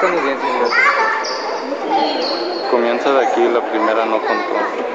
estamos bien, sí. Comienza de aquí, la primera no contó.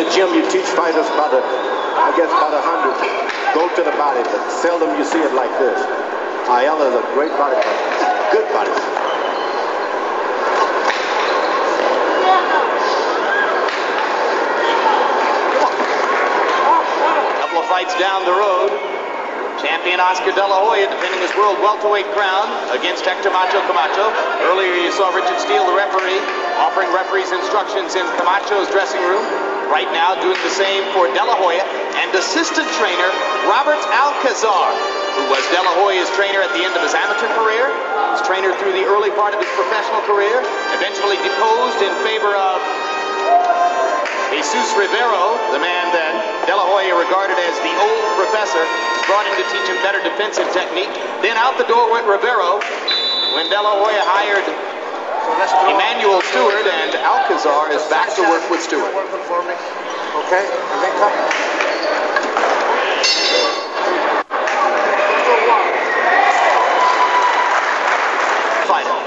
the gym, you teach fighters about I guess about 100. Go to the body, but seldom you see it like this. Ayala is a great body fighter. Good body fighter. Couple of fights down the road. Champion Oscar De La Hoya defending his world welterweight crown against Hector Macho Camacho. Earlier you saw Richard Steele, the referee, offering referees instructions in Camacho's dressing room. Right now doing the same for De La Hoya and assistant trainer Robert Alcazar, who was De La Hoya's trainer at the end of his amateur career, his trainer through the early part of his professional career, eventually deposed in favor of Jesus Rivero, the man that De La Hoya regarded as the old professor, brought in to teach him better defensive technique. Then out the door went Rivero when De La Hoya hired Emmanuel Stewart, and Alcazar is back to work with Stewart. Okay, and then come. Final.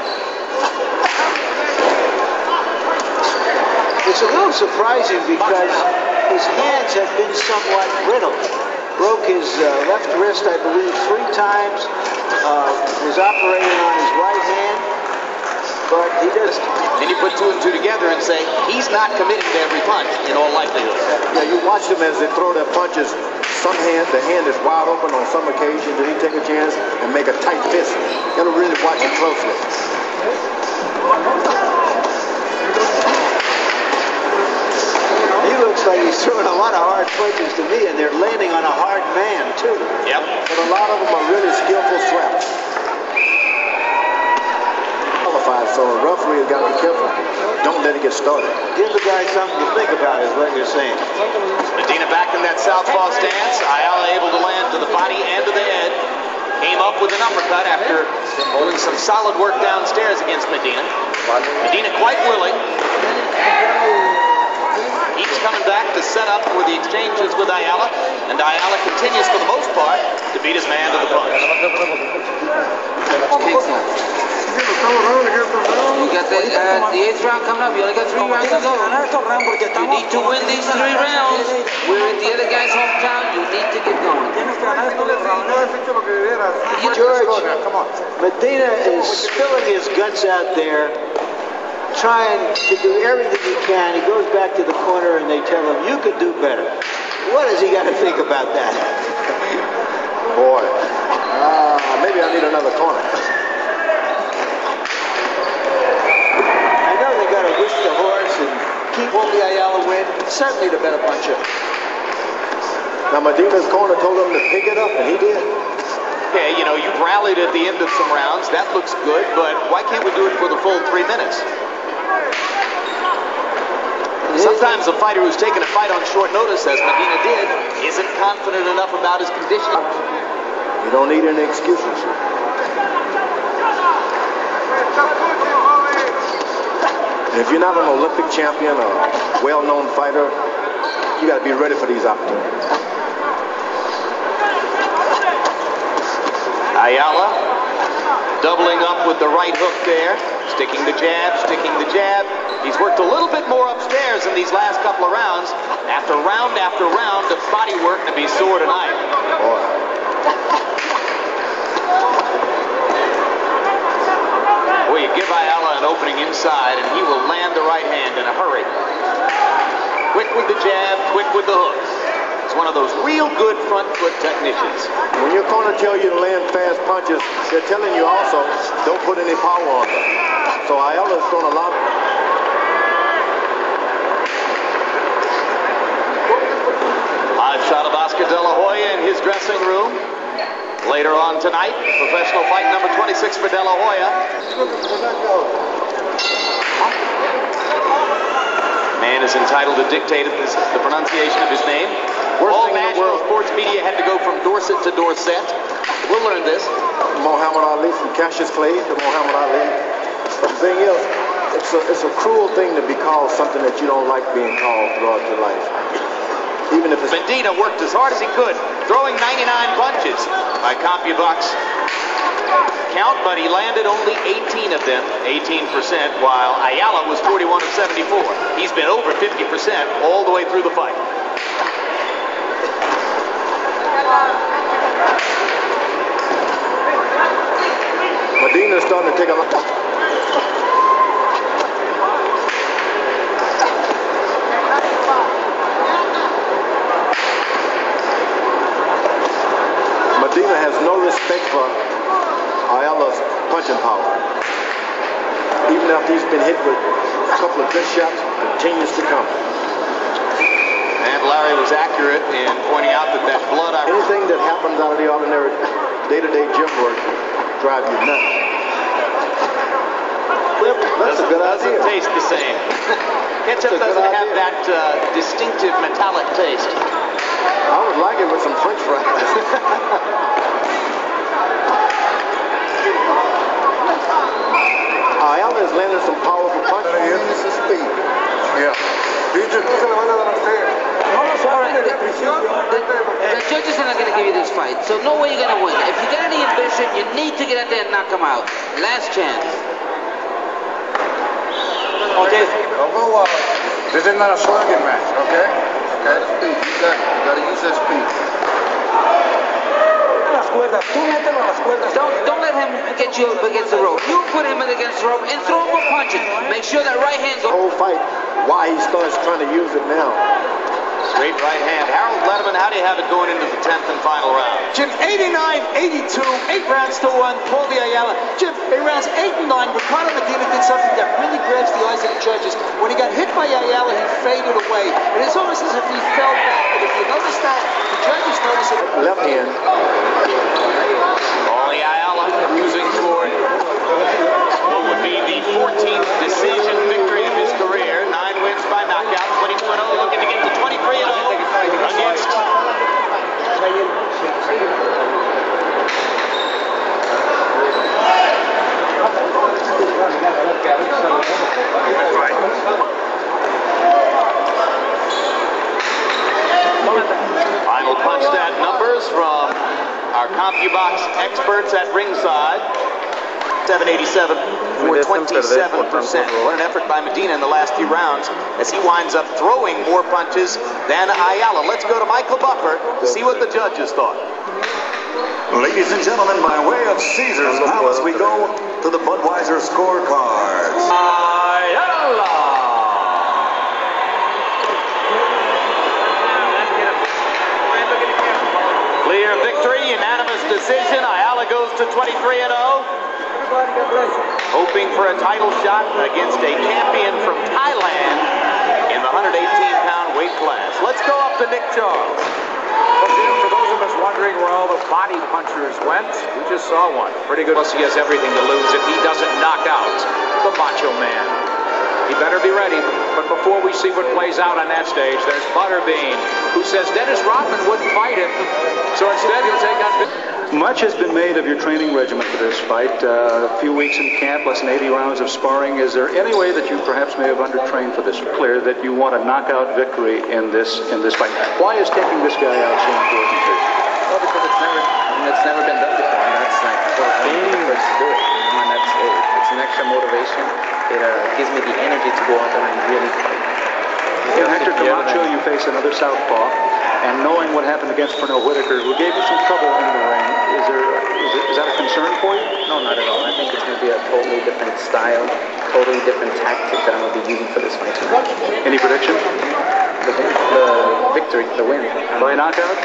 It's a little surprising because his hands have been somewhat brittle. Broke his left wrist, I believe, 3 times. Was operating on his right hand, but he doesn't. Then you put 2 and 2 together and say he's not committing to every punch in all likelihood. Yeah, you watch them as they throw their punches. The hand is wide open on some occasions, and he take a chance and make a tight fist. You gotta really watch it closely. He looks like he's throwing a lot of hard punches to me, and they're landing on a hard man, too. Yep. But a lot of them are really skillful slaps. Qualified, so a referee has got to be careful. Don't let it get started. Give the guy something to think about is what you're saying. Medina back in that southpaw stance. Ayala able to land to the body and to the head. Came up with an uppercut after doing some solid work downstairs against Medina. Medina quite willing. Keeps coming back to set up for the exchanges with Ayala, and Ayala continues for the most part to beat his man to the punch. You got the 8th round coming up. You only got 3 rounds to go. You need to win these 3 rounds. We're at the other guy's hometown. You need to get going. George, Medina is spilling his guts out there, trying to do everything he can. He goes back to the corner and they tell him, you could do better. What has he got to think about that? Boy, maybe I need another corner. I know they got to wish the horse and keep Won't Ayala win. Certainly the better puncher. Now Medina's corner told him to pick it up, and he did. Okay, you know, you've rallied at the end of some rounds. That looks good, but why can't we do it for the full 3 minutes? Sometimes a fighter who's taken a fight on short notice, as Medina did, isn't confident enough about his conditioning. You don't need any excuses. And if you're not an Olympic champion or a well-known fighter, you got to be ready for these opportunities. Ayala doubling up with the right hook there, sticking the jab, sticking the jab. He's worked a little bit more upstairs in these last couple of rounds. After round of body work to be sore tonight. Boy. Well, you give Ayala an opening inside, and he will land the right hand in a hurry. Quick with the jab, quick with the hook. He's one of those real good front foot technicians. When your corner tells you to land fast punches, they're telling you also, don't put any power on them. So Ayala's thrown a lot. Live shot of Oscar De La Hoya in his dressing room. Later on tonight, professional fight number 26 for De La Hoya. Man is entitled to dictate the pronunciation of his name. All national sports media had to go from Dorset to Dorset. We'll learn this. Muhammad Ali, from Cassius Clay to Muhammad Ali. But the thing is, it's a cruel thing to be called something that you don't like being called throughout your life. Even if it's... Medina worked as hard as he could, throwing 99 punches by CompuBox. count, but he landed only 18 of them, 18%, while Ayala was 41 of 74. He's been over 50% all the way through the fight. Medina's starting to take a look. Medina has no respect for Ayala's punching power. Even after he's been hit with a couple of good shots, continues to come. And Larry was accurate in pointing out that blood... Anything that happens out of the ordinary day-to-day gym work drives you nuts. That's a good idea. Doesn't taste the same. Ketchup doesn't have that distinctive metallic taste. I would like it with some French fries. Ayala is landing some powerful punches. Use his speed. Yeah. All right. The judges are not going to give you this fight, so no way you're going to win. If you got any ambition, you need to get out there and knock him out. Last chance. Okay. This is not a slugging match, okay? Okay. Speed. You got to use that speed. Don't let him get you up against the rope. You put him against the rope and throw him a punches. Make sure that right hand's the whole fight. Why he starts trying to use it now? Straight right hand. Harold Letterman, how do you have it going into the 10th and final round? Jim, 89-82, 8 rounds to 1, Paul Ayala. Jim, in rounds 8 and 9, Ricardo Medina did something that really grabs the eyes of the judges. When he got hit by Ayala, he faded away. And it's almost as if he fell back. And if you notice that, the judges notice it. Left hand. Paul Ayala using for what would be the 14th decision victory of his career. 9 wins by knockout, 22-0, looking to get to 23-0 against... Final punch stat numbers from our CompuBox experts at ringside. 787 for 27%. What an effort by Medina in the last few rounds as he winds up throwing more punches than Ayala. Let's go to Michael Buffer to see what the judges thought. Ladies and gentlemen, by way of Caesar's Palace, we go to the Budweiser scorecards. Ayala! Clear victory, unanimous decision. Ayala goes to 23-0. Hoping for a title shot against a champion from Thailand in the 118-pound weight class. Let's go up to Nick Charles. For those of us wondering where all the body punchers went, we just saw one. Pretty good. Plus, he has everything to lose if he doesn't knock out the Macho Man. He better be ready. But before we see what plays out on that stage, there's Butterbean, who says Dennis Rodman wouldn't fight him. So instead, he'll take on... Much has been made of your training regimen for this fight. A few weeks in camp, less than 80 rounds of sparring. Is there any way that you perhaps may have undertrained for this? Clear that you want a knockout victory in this fight. Why is taking this guy out so important to you? Well, because it's never been done before, and that's like gaining the first to do it. And that's it. It's an extra motivation. It gives me the energy to go out there and really fight. In Hector Camacho, you face another southpaw, and knowing what happened against Pernell Whitaker, who gave you some trouble in the ring, is that a concern for you? No, not at all. I think it's going to be a totally different style, totally different tactic that I'm going to be using for this fight. Any prediction? The victory, the win. By knockout?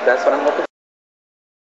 That's what I'm hoping